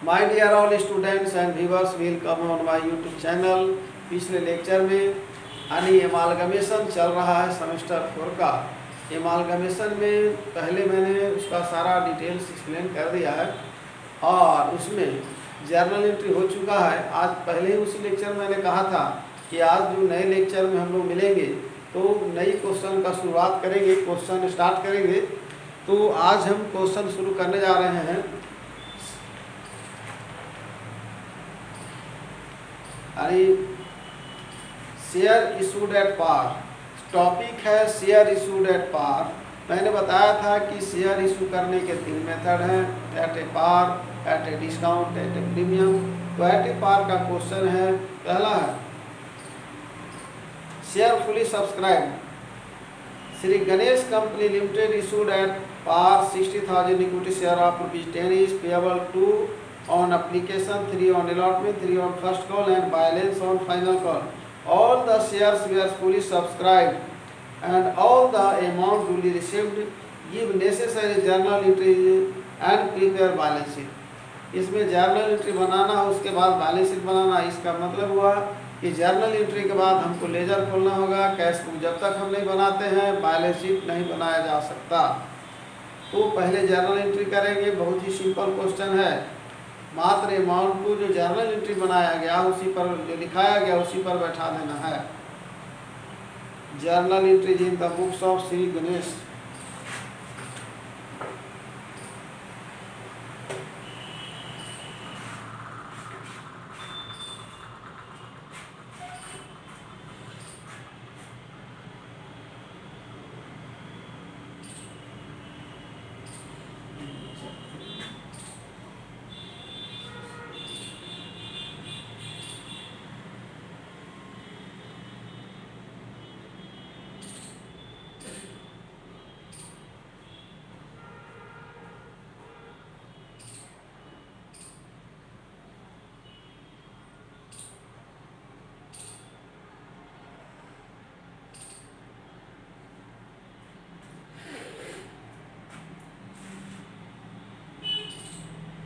My dear all students and viewers, welcome on my YouTube channel. पिछले lecture में यानी एमालगमेशन चल रहा है सेमेस्टर 4 का। एमालगमेशन में पहले मैंने उसका सारा डिटेल्स एक्सप्लेन कर दिया है और उसमें जर्नल एंट्री हो चुका है। आज पहले ही उसी लेक्चर में मैंने कहा था कि आज जो नए लेक्चर में हम लोग मिलेंगे तो नई क्वेश्चन का शुरुआत करेंगे, क्वेश्चन स्टार्ट करेंगे। तो आज हम क्वेश्चन शुरू करने जा रहे हैं। अरे share issued at par, topic है शेयर इशूड एट पार। मैंने बताया था कि शेयर इशू करने के 3 मेथड हैं, at a par, at a discount, at a premium. तो एट ए पार का क्वेश्चन है, पहला है share fully subscribe Shri Ganesh company limited issued at par 60,000 equity share of ₹10 is payable to on application, 3 on allotment, 3 on first call and balance on final call. All the shares were fully subscribed and all the amount duly received. Give necessary journal entry and prepare balance sheet. इसमें journal entry बनाना है, उसके बाद balance sheet बनाना। इसका मतलब हुआ कि journal entry के बाद हमको लेजर खोलना होगा। कैश बुक जब तक हम नहीं बनाते हैं बैलेंस शीट नहीं बनाया जा सकता। तो पहले जर्नल एंट्री करेंगे। बहुत ही सिंपल क्वेश्चन है। मात्र अमाउंट को जो जर्नल एंट्री बनाया गया उसी पर, जो लिखाया गया उसी पर बैठा देना है। Journal entries in the books of Shri Ganesh.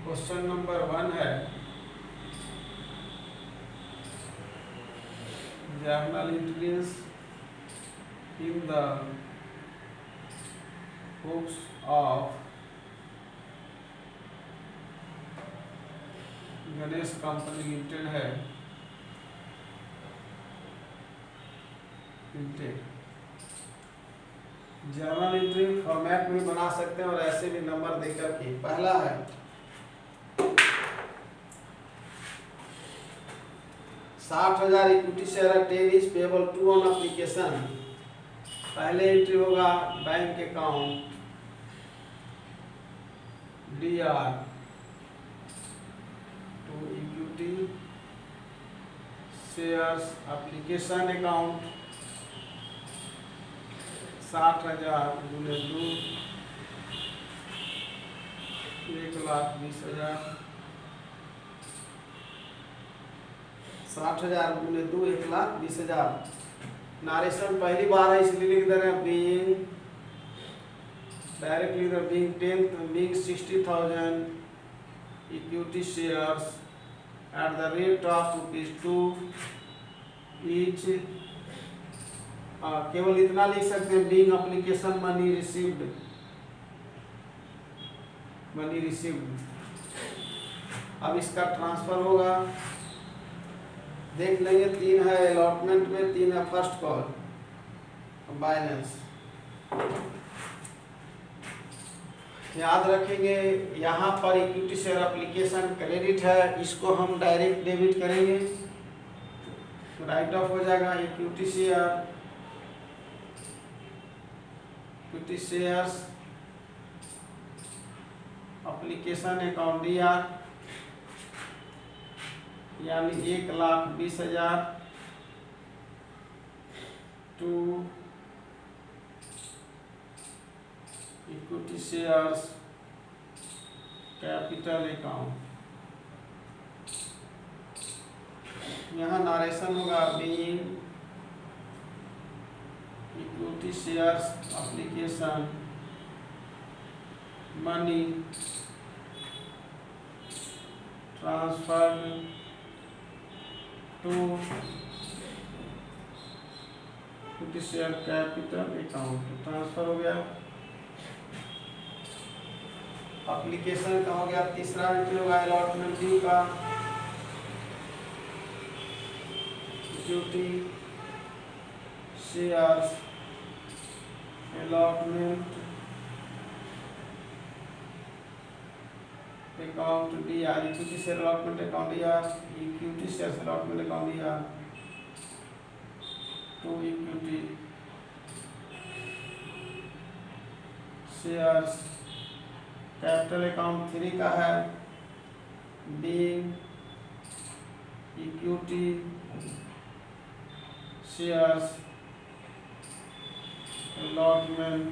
Question number 1 है journal entries in the books of Ganesh company limited है। जर्नल एंट्री फॉर्मेट में बना सकते हैं और ऐसे भी नंबर देकर के। पहला है 60,000 equity share 10 is payable to on application। पहले एंट्री होगा bank account DR to equity shares application account 60,000 गुने 2 1,20,000। 60,000 गुने 2 1,20,000। नारेशन पहली बार है इसलिए लिख दे रहे हैं बीइंग, डायरेक्टली लिख रहे हैं being 60,000 equity shares at the rate of ₹2 each. केवल इतना लिख सकते हैं being application money received, money received. अब इसका ट्रांसफर होगा, देख लेंगे। 3 है अलॉटमेंट में, 3 है फर्स्ट कॉल, बैलेंस याद रखेंगे। यहाँ पर इक्विटी शेयर एप्लीकेशन क्रेडिट है, इसको हम डायरेक्ट डेबिट करेंगे, राइट ऑफ हो जाएगा। Equity shares application account DR यानी 1,20,000 to equity shares capital account. यहाँ नारेशन होगा being equity shares application money transferred to equity share capital account, transfer हो गया। एप्लीकेशन का हो गया, तीसरा एंट्री होगा अलॉटमेंट ड्यू का, equity shares allotment account DR, equity share allotment account DR, equity share allotment account DR to equity shares capital account 3 का है, being equity shares allotment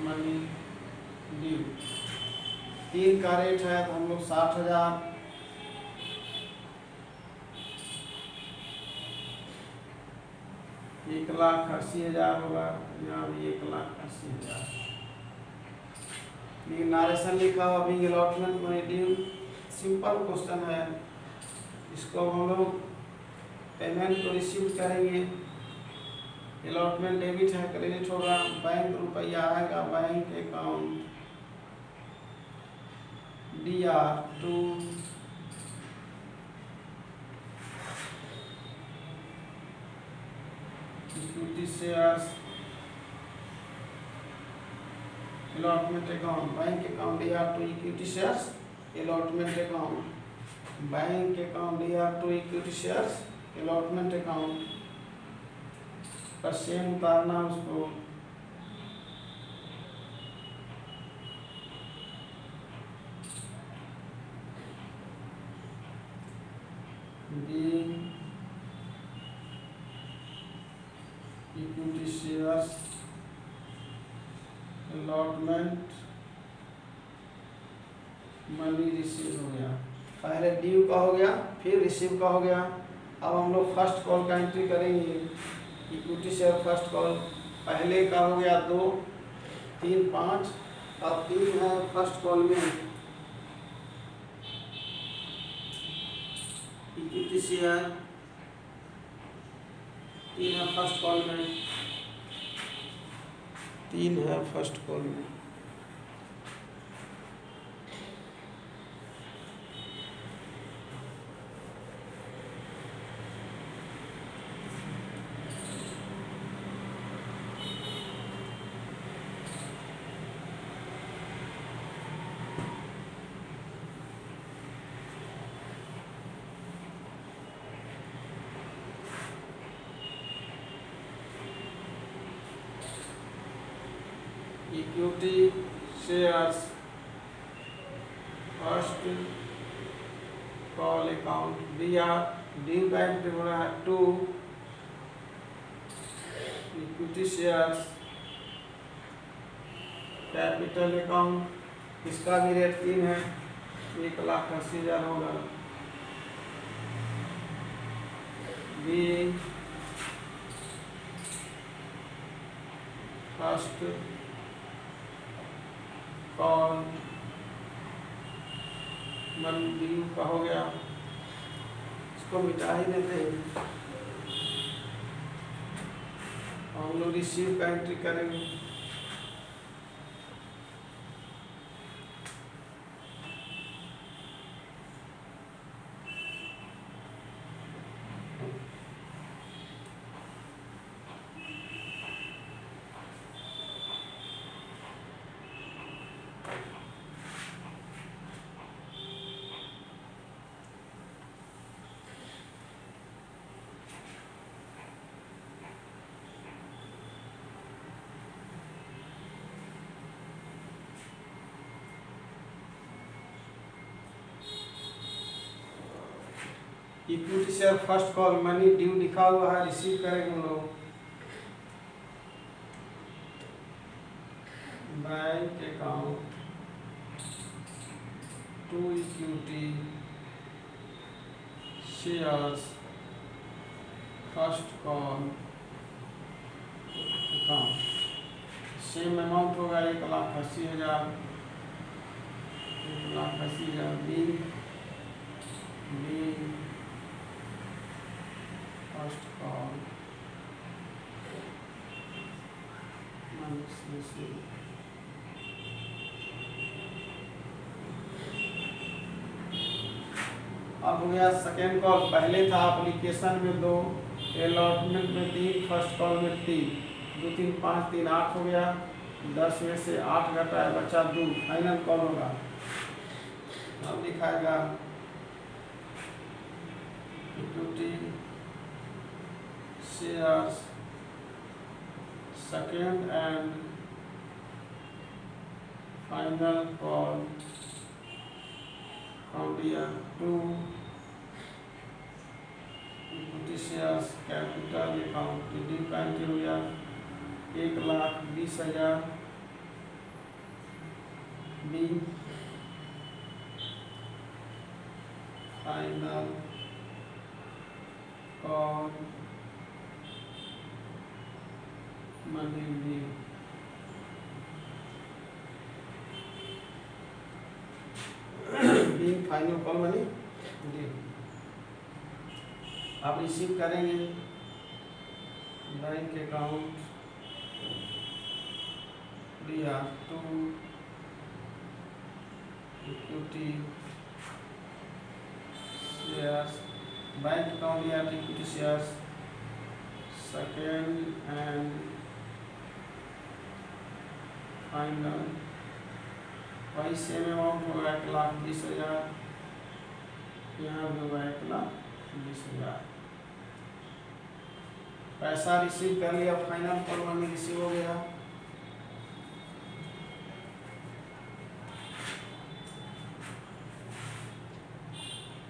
money due. 3 का रेट है तो हम लोग 60,000 1,80,000 होगा, यहाँ भी 1,80,000। नारेशन लिखा हुआ being allotment money due, simple question है, इसको हम लोग पेमेंट को रिसीव करेंगे। अलॉटमेंट डेबिट है, क्रेडिट होगा, बैंक रुपया आएगा bank account DR to equity shares allotment account, bank account DR to equity shares allotment account, bank account DR to equity shares allotment account का सेम उतारना उसको, equity shares allotment money receive हो गया, पहले due का हो गया फिर रिसीव का हो गया। अब हम लोग फर्स्ट कॉल का एंट्री करेंगे, इक्विटी शेयर फर्स्ट कॉल, पहले का हो गया 2, 3, 5, अब 3 है फर्स्ट कॉल में, इक्विटी शेयर 3 है फर्स्ट कॉल में, 3 है फर्स्ट कॉल में। Equity shares first call account DR, due का एंट्री हो रहा है 2 इक्विटी शेयर्स कैपिटल अकाउंट, इसका भी रेट 3 है, 1,80,000 होगा, B first call money due का हो गया, इसको मिटा ही देते हैं, हम लोग रिसीव का एंट्री करेंगे। Equity share first call money due लिखा हुआ है, रिसीव करेंगे हम लोग, bank account to equity shares first call account, same amount होगा 1,80,000, 80,000 बी फर्स्ट कॉल अब हो गया सेकेंड कॉल। पहले था एप्लीकेशन में 2, अलॉटमेंट में 3, फर्स्ट कॉल में 3, 2 3 5 3 8 हो गया। 10 में से 8 घटाया बचा 2, फाइनल कॉल होगा। अब लिखाएगा equity shares second and final call count year 2 equity shares capital account depend हो गया 1,20,000 B final call money B. Final call money D आप रिसीव करेंगे बैंक अकाउंट दिया 2 इक्विटी शेयर्स बैंक अकाउंट दिया equity shares second and final वही same amount होगा 1,20,000, यहाँ भी होगा 1,20,000। पैसा रिसीव कर लिया, फाइनल कॉल मनी रिसीव हो गया।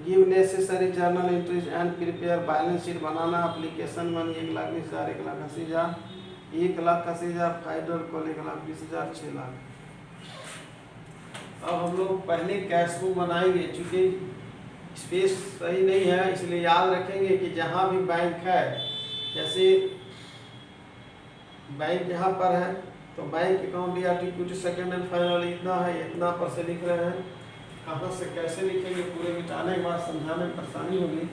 Give necessary journal entries and prepare balance sheet banana. Application money 1,20,000 1,80,000 1,80,000 final call 1,20,000 6 lakh. अब हम लोग पहले कैश बुक बनाएंगे, चूँकि स्पेस सही नहीं है इसलिए याद रखेंगे कि जहाँ भी बैंक है, जैसे बैंक यहाँ पर है तो बैंक अकाउंट या इक्विटी सेकेंड एंड फाइनल इतना है, इतना पर से लिख रहे हैं। कहाँ से कैसे लिखेंगे पूरे मिटाने के बाद समझाने में परेशानी होगी।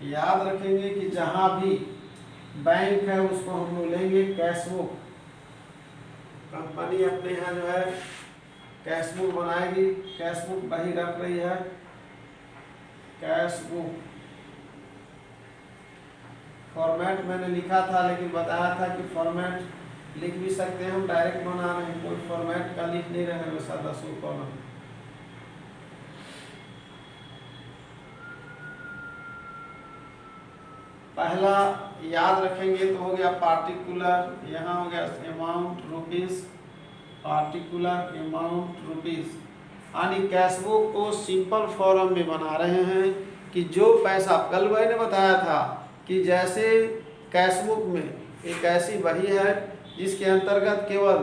याद रखेंगे कि जहां भी बैंक है उसको हम लोग लेंगे कैश बुक। कंपनी अपने यहाँ जो है कैश बुक बनाएगी, कैश बुक वही रख रही है कैश बुक। फॉर्मेट मैंने लिखा था लेकिन बताया था कि फॉर्मेट लिख भी सकते हैं, हम डायरेक्ट बना रहे हैं, कोई फॉर्मेट का लिख नहीं रहे हैं वैसा 10 कॉलम। पहला याद रखेंगे तो हो गया पार्टिकुलर, यहाँ हो गया amount rupees, particular amount rupees. यानी कैश बुक को सिंपल फॉर्म में बना रहे हैं कि जो पैसा कल भाई ने बताया था कि जैसे कैश बुक में एक ऐसी बही है जिसके अंतर्गत केवल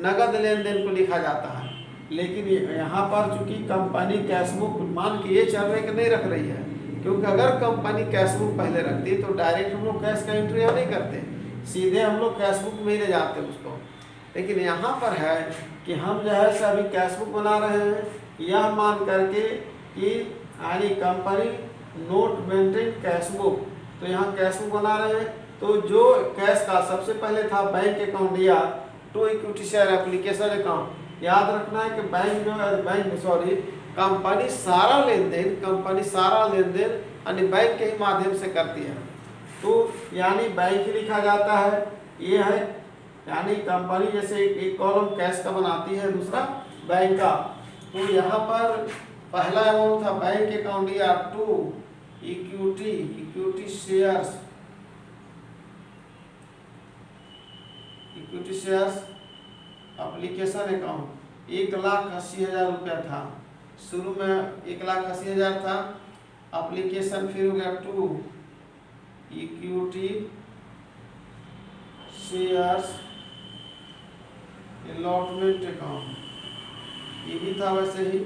नगद लेन देन को लिखा जाता है, लेकिन यहाँ पर चूंकि कंपनी कैश बुक मान के ये चल रहे कि नहीं रख रही है, क्योंकि अगर कंपनी कैश बुक पहले रखती है तो डायरेक्ट हम लोग कैश का एंट्री यहाँ नहीं करते, सीधे हम लोग कैश बुक में ही ले जाते हैं उसको। लेकिन यहाँ पर है कि हम जो है अभी कैश बुक बना रहे हैं यह मान करके कि यानी company note maintain cash book, तो यहाँ कैश बुक बना रहे हैं। तो जो कैश का सबसे पहले था बैंक अकाउंट या to equity share application account. याद रखना है कि कंपनी सारा लेन देन यानी बैंक के ही माध्यम से करती है, तो यानी बैंक लिखा जाता है। ये है यानी कंपनी जैसे एक कॉलम कैश का बनाती है, दूसरा बैंक का। तो यहाँ पर पहला अमाउंट था बैंक अकाउंट या to equity shares application account 1,80,000 रुपया था। शुरू में 1,80,000 था एप्लीकेशन, फिर हो गया to equity shares allotment account, ये भी था वैसे ही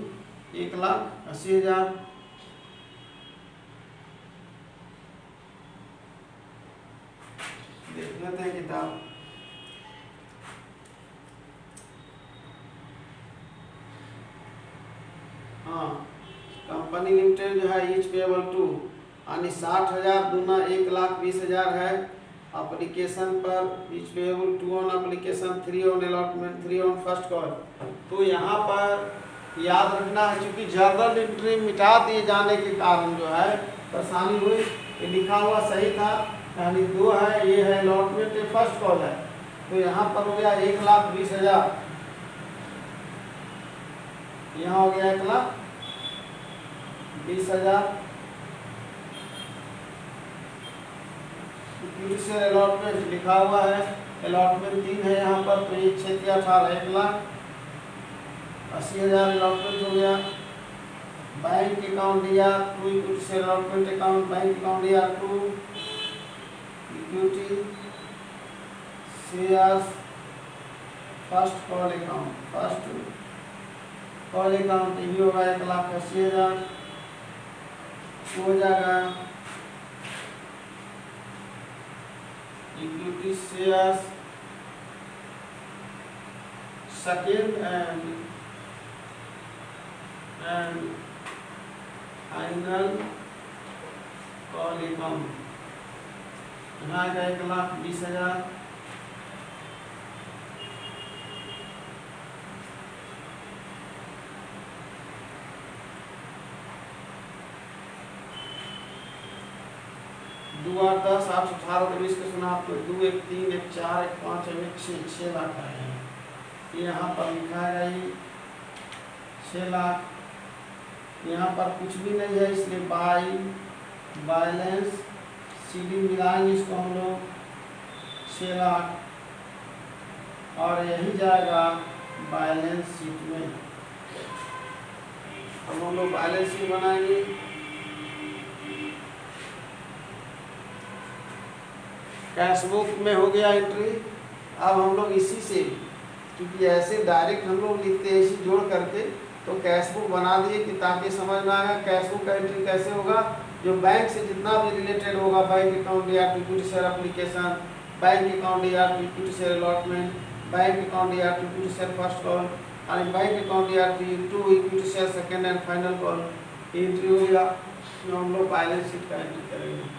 1,80,000। देख लेते हैं किताब। हाँ, कंपनी लिमिटेड जो है ईच पेएबल टू यानी 60,000 दूना 1,20,000 है एप्लीकेशन पर each payable to on application 3 on allotment 3 on first call. तो यहाँ पर याद रखना है, चूंकि जर्नल एंट्री मिटा दिए जाने के कारण जो है परेशानी हुई। ये लिखा हुआ सही था, यानी 2 है, ये है अलॉटमेंट, ये फर्स्ट कॉल है। तो यहाँ पर हो गया 1,20,000, यहाँ हो गया 1,20,000। फिर अलॉटमेंट लिखा हुआ है, अलॉटमेंट 3 है यहाँ पर, तो ये 6 × 18 1,80,000 अलॉटमेंट हो गया। बैंक अकाउंट दिया 2 equity share allotment account, bank account दिया 2 equity shares first call account, first call account ये भी होगा 1,80,000 हो जाएगा। Equity shares second and final call account, यहाँ का 1,20,000। दो 8 10 8 18 23 का सुना आपको, 2 1 3 1 4 1 5 1 6 लाख आए हैं। यहाँ पर लिखा है 6 लाख, यहाँ पर कुछ भी नहीं है, इसलिए बाई बैलेंस सीडी मिलाएंगे इसको हम लोग 6 लाख, और यही जाएगा बैलेंस शीट में। अब हम लोग बैलेंस शीट बनाएंगे। कैश बुक में हो गया एंट्री। अब हम लोग इसी से, क्योंकि ऐसे डायरेक्ट हम लोग लिखते हैं इसी जोड़ करके, तो कैश बुक बना दिए कि ताकि समझ में आएगा कैश बुक का एंट्री कैसे होगा। जो बैंक से जितना भी रिलेटेड होगा, बैंक अकाउंट या equity share application, bank account या equity share allotment, bank account या इक्विटी शेयर फर्स्ट कॉल, यानी बैंक अकाउंट या 2 equity share second and final call entry हो गया। तो हम लोग बैलेंस शीट का एंट्री करेंगे।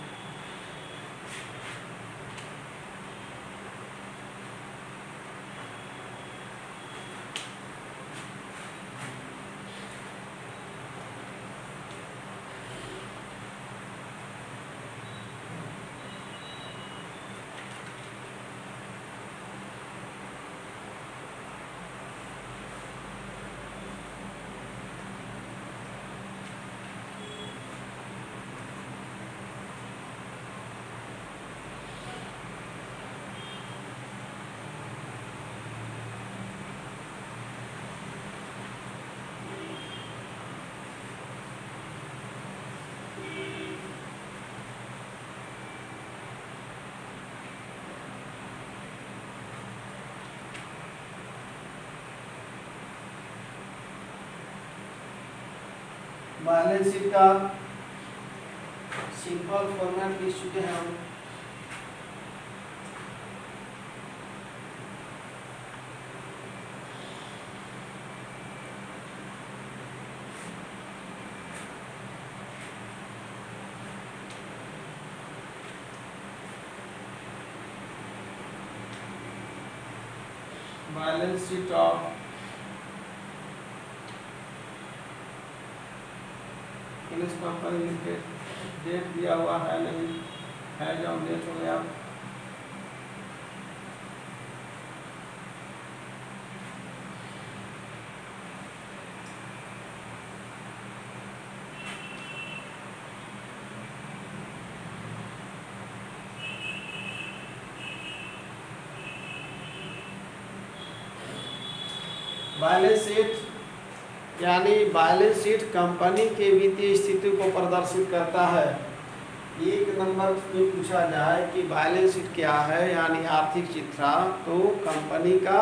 बैलेंस शीट का सिंपल फॉर्मेट लिख चुके हैं हम। Balance sheet of English company limited, date दिया हुआ है नहीं है, जो डेट हो गया। बैलेंस शीट यानी बैलेंस शीट कंपनी के वित्तीय स्थिति को प्रदर्शित करता है। 1 नंबर में पूछा जाए कि बैलेंस शीट क्या है, यानी आर्थिक चित्र, तो कंपनी का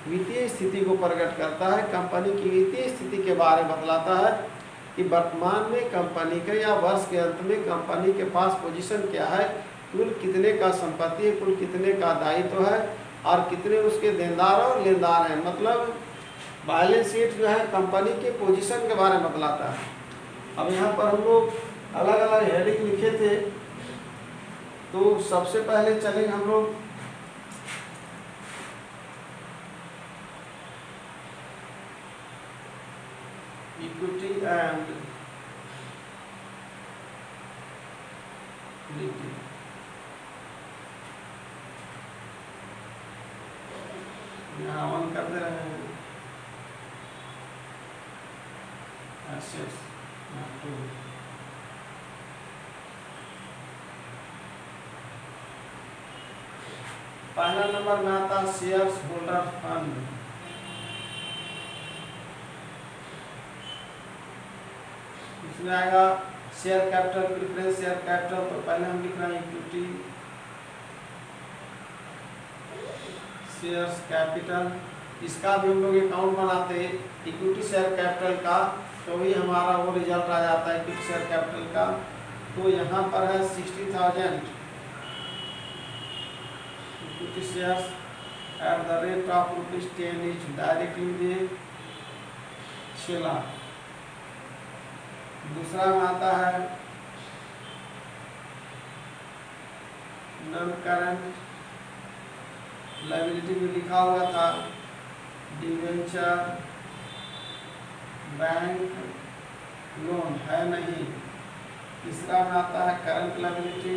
वित्तीय स्थिति को प्रकट करता है। कंपनी की वित्तीय स्थिति के बारे में बतलाता है कि वर्तमान में कंपनी के या वर्ष के अंत में कंपनी के पास पोजीशन क्या है, कुल कितने का संपत्ति है, कुल कितने का दायित्व है और कितने उसके देनदार और लेनदार हैं। मतलब बैलेंस शीट जो है कंपनी के पोजीशन के बारे में बतलाता है। अब यहाँ पर हम लोग अलग अलग हेडिंग लिखे थे, तो सबसे पहले चलेंगे हम लोग इक्विटी एंड लिक्विडिटी। यहाँ ऑन कर दे रहे हैं एसेट्स। पहला नंबर में आता है शेयर्स होल्डर फंड। इसमें आएगा share capital, preference share capital. तो पहले हम लिख रहे हैं इक्विटी शेयर्स कैपिटल। इसका भी हम लोग अकाउंट बनाते हैं इक्विटी शेयर कैपिटल का, तो भी हमारा वो रिजल्ट आ जाता है इक्विटी शेयर कैपिटल का। तो यहाँ पर है 60,000 equity shares at the rate of ₹10 etch directly दिए 6 लाख। दूसरा में आता है नॉन करंट लायबिलिटी में लिखा हुआ था डिवेंचर बैंक लोन है नहीं। तीसरा में आता है current liability,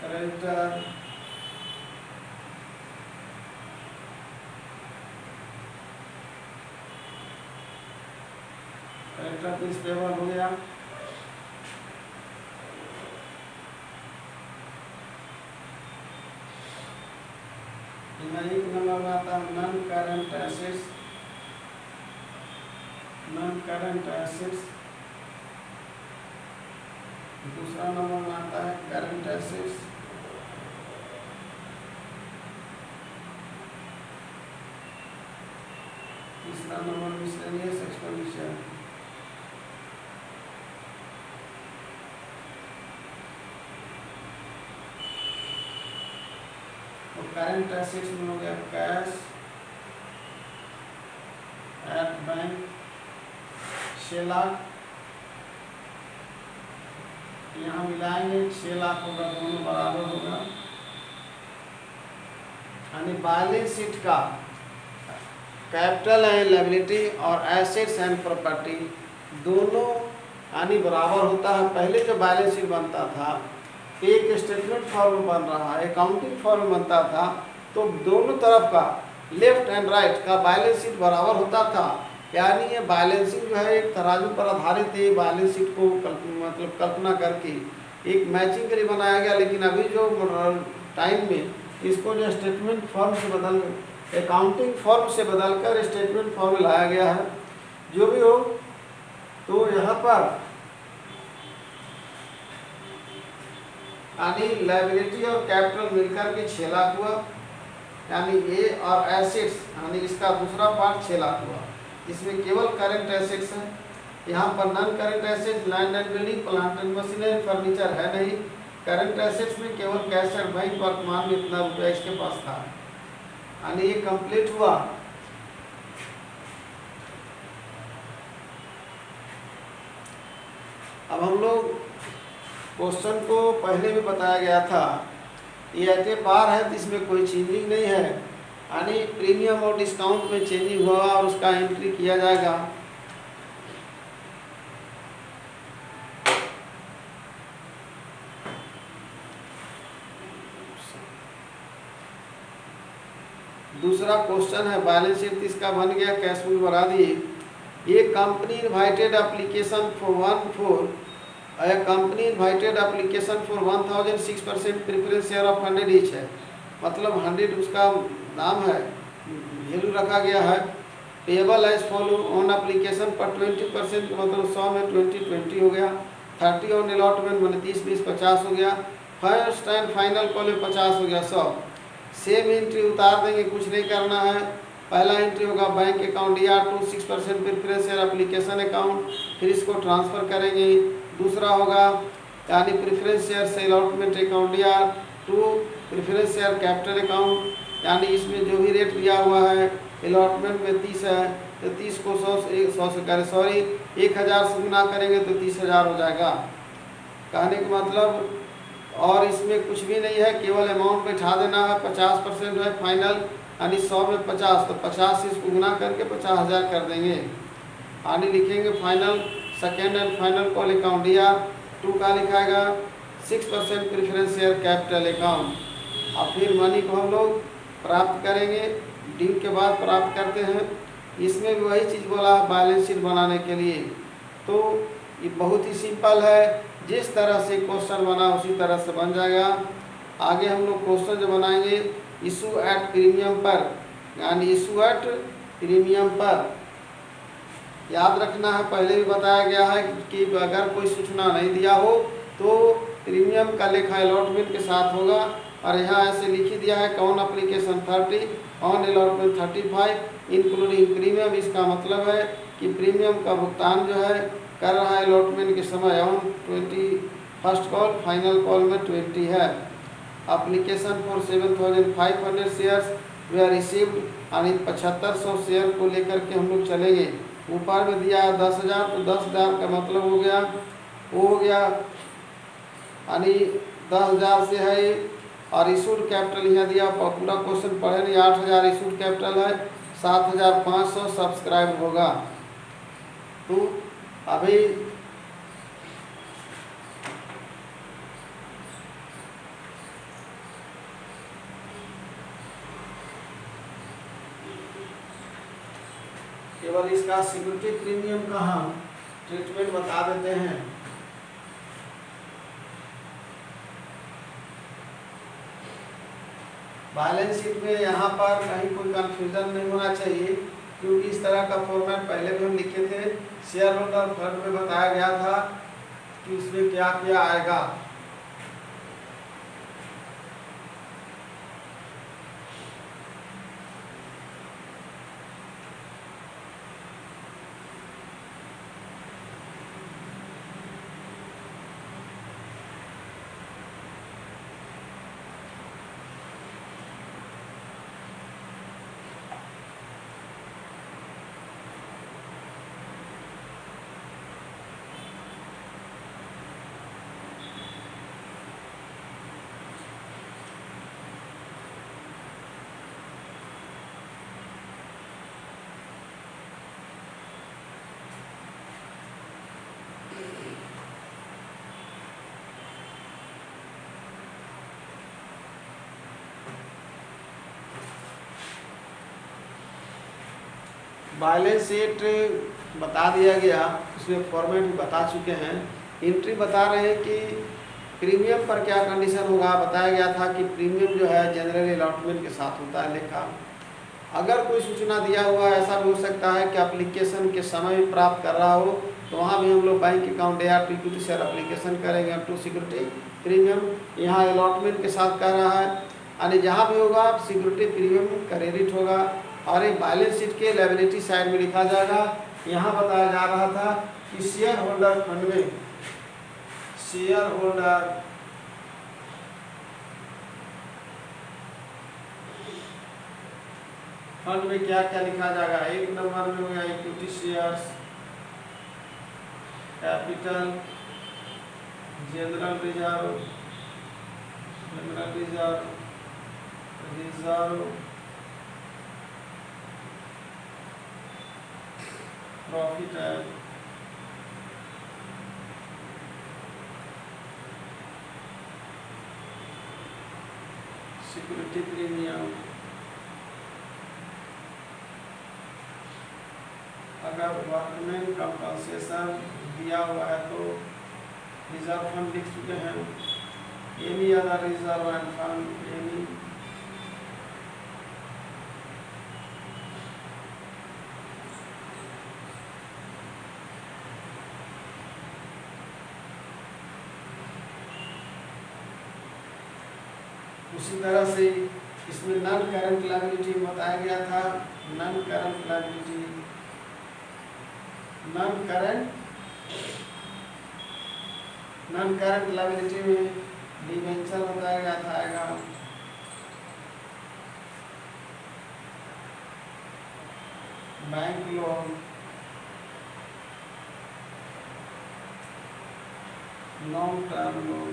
creditor, creditor bills payable हो गया। एक नंबर में आता है non current assets, non current assets. दूसरा नंबर में आता है करंट एसेट्स। तीसरा number miscellaneous expenditure. Current assets में हो गया कैश एट बैंक 6 लाख। यहाँ मिलाएंगे 6 लाख होगा, दोनों बराबर होगा। यानी बैलेंस शीट का कैपिटल एंड लायबिलिटी और एसेट्स एंड प्रॉपर्टी दोनों यानी बराबर होता है। पहले जो बैलेंस शीट बनता था एक स्टेटमेंट फॉर्म बन रहा है, अकाउंटिंग फॉर्म बनता था, तो दोनों तरफ का लेफ्ट एंड राइट का बैलेंस शीट बराबर होता था। यानी ये बैलेंसिंग जो है एक तराजू पर आधारित है। बैलेंस शीट को मतलब कल्पना करके एक मैचिंग के लिए बनाया गया, लेकिन अभी जो टाइम में इसको जो स्टेटमेंट फॉर्म से बदल अकाउंटिंग फॉर्म से बदलकर स्टेटमेंट फॉर्म लाया गया है। जो भी हो, तो यहाँ पर यानी लायबिलिटी और कैपिटल मिलकर के 6 लाख हुआ, यानी ए और एसेट्स यानी इसका दूसरा पार्ट 6 लाख हुआ। इसमें केवल करंट एसेट्स है। यहाँ पर non current assets land and building, plant and machinery, furniture है नहीं। करंट एसेट्स में केवल कैश और बैंक वर्तमान में इतना रुपया इसके पास था, यानी ये कंप्लीट हुआ। अब हम लोग क्वेश्चन को पहले भी बताया गया था, ये एट ए पार है तो इसमें कोई चेंजिंग नहीं है, यानी प्रीमियम और डिस्काउंट में चेंजिंग हुआ और उसका एंट्री किया जाएगा। दूसरा क्वेश्चन है बैलेंस शीट इसका बन गया, कैश फ्लो बना दिए। ये company invited application for A company invited application for 1,006% preference share of 100 each है, मतलब 100 उसका दाम है, वैल्यू रखा गया है। Payable as follow on application पर 20% मतलब 100 में 20 हो गया। 30 ऑन अलॉटमेंट मैंने 30 50 हो गया। फर्स्ट एंड फाइनल कॉल 50 हो गया 100। सेम एंट्री उतार देंगे, कुछ नहीं करना है। पहला एंट्री होगा bank account DR2 6% preference share application account, फिर इसको ट्रांसफ़र करेंगे। दूसरा होगा यानी प्रेफरेंस शेयर से allotment account DR2 preference share capital account, यानी इसमें जो भी रेट दिया हुआ है अलॉटमेंट में 30 है तो 30 को 100 से करें, सॉरी 1000 से गुना करेंगे तो 30,000 हो जाएगा। कहने का मतलब और इसमें कुछ भी नहीं है, केवल अमाउंट बैठा देना है। 50% है फाइनल, यानी 100 में 50 तो 50 से इसको गुना करके 50,000 कर देंगे। यानी लिखेंगे final second and final call account DR2 का लिखाएगा 6% प्रेफरेंस शेयर कैपिटल अकाउंट। और फिर मनी को हम लोग प्राप्त करेंगे, ड्यू के बाद प्राप्त करते हैं। इसमें भी वही चीज़ बोला है बैलेंस शीट बनाने के लिए। तो ये बहुत ही सिंपल है, जिस तरह से क्वेश्चन बना उसी तरह से बन जाएगा। आगे हम लोग क्वेश्चन जो बनाएंगे इशू एट प्रीमियम पर, यानी इशू एट प्रीमियम पर याद रखना है, पहले भी बताया गया है कि अगर कोई सूचना नहीं दिया हो तो प्रीमियम का लेखा अलॉटमेंट के साथ होगा। और यहाँ ऐसे लिख ही दिया है कौन application 30 on allotment 35 including premium. इसका मतलब है कि प्रीमियम का भुगतान जो है कर रहा है अलॉटमेंट के समय on 21st call, final call में 20 है। Application for 7,500 shares we are received, यानी 7500 शेयर को लेकर के हम लोग चलेंगे। ऊपर में दिया है 10,000 तो 10,000 का मतलब हो गया वो हो गया, यानी 10,000 से है। और इशूड कैपिटल यहाँ दिया, पूरा क्वेश्चन पढ़े नहीं, 8,000 इशूड कैपिटल है, 7,500 सब्सक्राइब होगा। तो अभी केवल इसका सिक्योरिटी प्रीमियम का हम ट्रीटमेंट बता देते हैं। बैलेंस शीट में यहाँ पर कहीं कोई कंफ्यूजन नहीं होना चाहिए, क्योंकि इस तरह का फॉर्मेट पहले भी हम लिखे थे। शेयर होल्डर फंड में बताया गया था कि उसमें क्या क्या आएगा। बैलेंस शीट बता दिया गया, उसमें फॉर्मेट भी बता चुके हैं। एंट्री बता रहे हैं कि प्रीमियम पर क्या कंडीशन होगा। बताया गया था कि प्रीमियम जो है जनरल अलॉटमेंट के साथ होता है लेखा। अगर कोई सूचना दिया हुआ ऐसा भी हो सकता है कि एप्लीकेशन के समय भी प्राप्त कर रहा हो, तो वहाँ भी हम लोग bank account DR2 equity share application करेंगे अप टू सिक्योरिटी प्रीमियम। यहाँ अलॉटमेंट के साथ कर रहा है, यानी जहाँ भी होगा सिक्योरिटी प्रीमियम क्रेडिट होगा। और एक बैलेंस शीट के लायबिलिटी साइड में लिखा जाएगा। यहाँ बताया जा रहा था कि शेयर होल्डर फंड में शेयर होल्डर फंड में क्या क्या लिखा जाएगा। एक नंबर में हो गया equity shares, capital, general reserve, reserve, profit है, सिक्योरिटी प्रीमियम। अगर वर्कमैन कंपनसेशन दिया हुआ है तो रिजर्व फंड लिख चुके हैं। Any other reserve end fund, any उसी तरह से इसमें नॉन करंट लायबिलिटी बताया गया था। Non current liability, non current liability में डिवेंचर बताया गया था आएगा, bank loan, long term loan,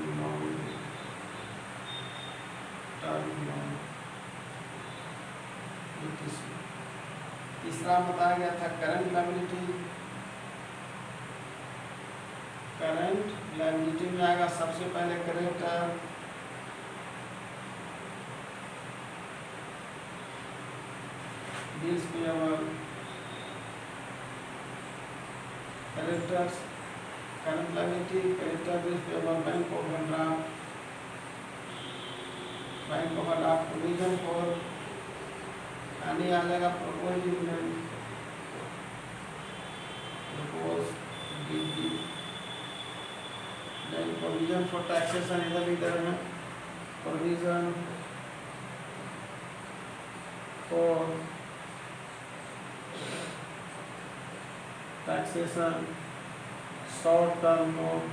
तीसरा बताया गया था करंट लायबिलिटी, करंट लायबिलिटी में आएगा सबसे पहले creditor, bills payable, creditors, current liability, creditor, bills payable, bank overdraft, bank overdraft, provision for, आने आ जाएगा propose dividend, then provision for taxation इधर है, provision for taxation, short term loan,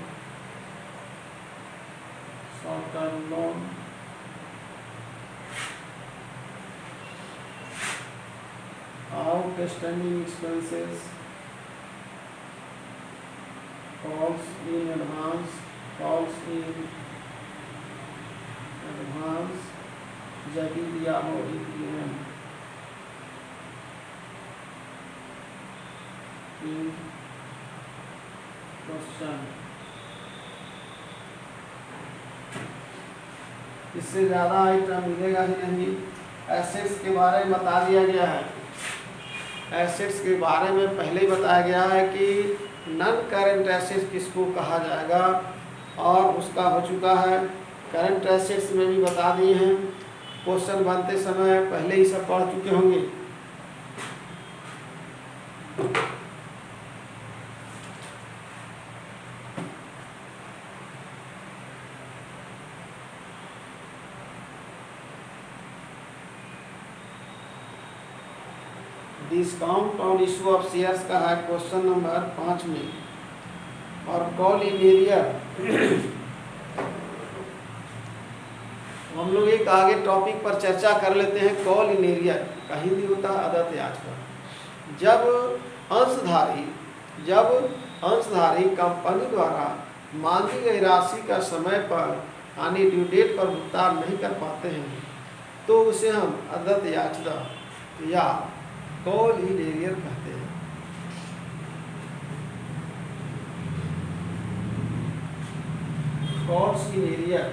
outstanding expenses, calls in advance, यदि दिया हो EPM in question. इससे ज़्यादा item मिलेगा ही नहीं। एसेट्स के बारे में बता दिया गया है। एसेट्स के बारे में पहले ही बताया गया है कि नॉन करंट एसेट्स किसको कहा जाएगा और उसका हो चुका है। करंट एसेट्स में भी बता दिए हैं, क्वेश्चन बनते समय पहले ही सब पढ़ चुके होंगे। Discount on issue of shares का है क्वेश्चन नंबर 5 में। और कॉल इन एरियर हम लोग एक आगे टॉपिक पर चर्चा कर लेते हैं। कॉल इन एरियर का हिंदी होता है अदत याज पर। जब अंशधारी कंपनी द्वारा मांगी गई राशि का समय पर यानी ड्यू डेट पर भुगतान नहीं कर पाते हैं तो उसे हम अदत याचना या कॉल इन एरियर कहते हैं। Calls in arrear,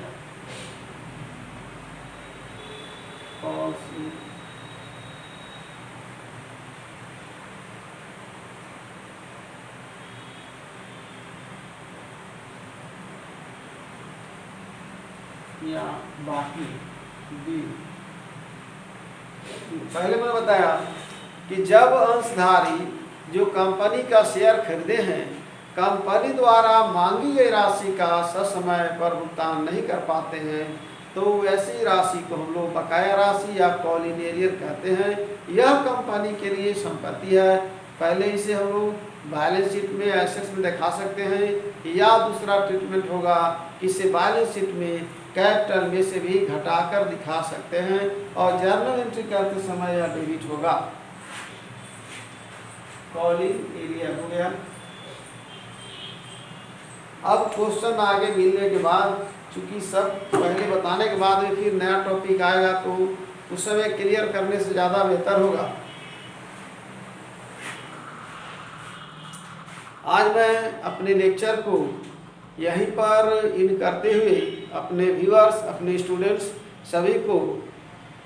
calls in या बाकी बी। पहले मैंने बताया कि जब अंशधारी जो कंपनी का शेयर खरीदे हैं कंपनी द्वारा मांगी गई राशि का ससमय पर भुगतान नहीं कर पाते हैं तो ऐसी राशि को हम लोग बकाया राशि या कॉल इन एरियर कहते हैं। यह कंपनी के लिए संपत्ति है। पहले इसे हम लोग बैलेंस शीट में एसेट्स में दिखा सकते हैं या दूसरा ट्रीटमेंट होगा इसे बैलेंस शीट में कैपिटल में से भी घटाकर दिखा सकते हैं और जर्नल एंट्री करते समय यह डेबिट होगा। कॉल इन एरियर हो गया। अब क्वेश्चन आगे मिलने के बाद चूंकि सब पहले बताने के बाद में फिर नया टॉपिक आएगा तो उस समय क्लियर करने से ज़्यादा बेहतर होगा। आज मैं अपने लेक्चर को यहीं पर इन करते हुए अपने व्यूअर्स, अपने स्टूडेंट्स सभी को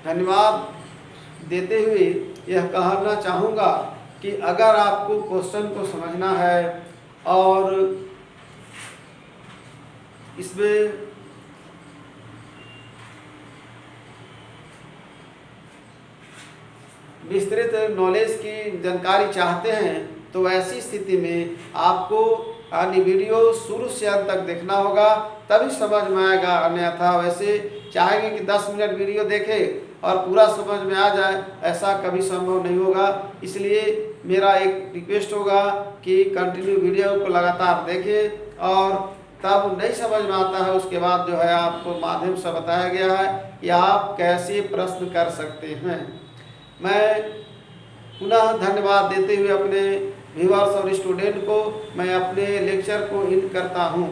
धन्यवाद देते हुए यह कहना चाहूँगा कि अगर आपको क्वेश्चन को समझना है और इसमें विस्तृत नॉलेज की जानकारी चाहते हैं तो ऐसी स्थिति में आपको वीडियो शुरू से अंत तक देखना होगा तभी समझ में आएगा। अन्यथा वैसे चाहेंगे कि 10 मिनट वीडियो देखें और पूरा समझ में आ जाए, ऐसा कभी संभव नहीं होगा। इसलिए मेरा एक रिक्वेस्ट होगा कि कंटिन्यू वीडियो को लगातार देखें, और तब नहीं समझ में आता है उसके बाद जो है आपको माध्यम से बताया गया है कि आप कैसे प्रश्न कर सकते हैं। मैं पुनः धन्यवाद देते हुए अपने व्यूअर्स और स्टूडेंट को मैं अपने लेक्चर को एंड करता हूँ।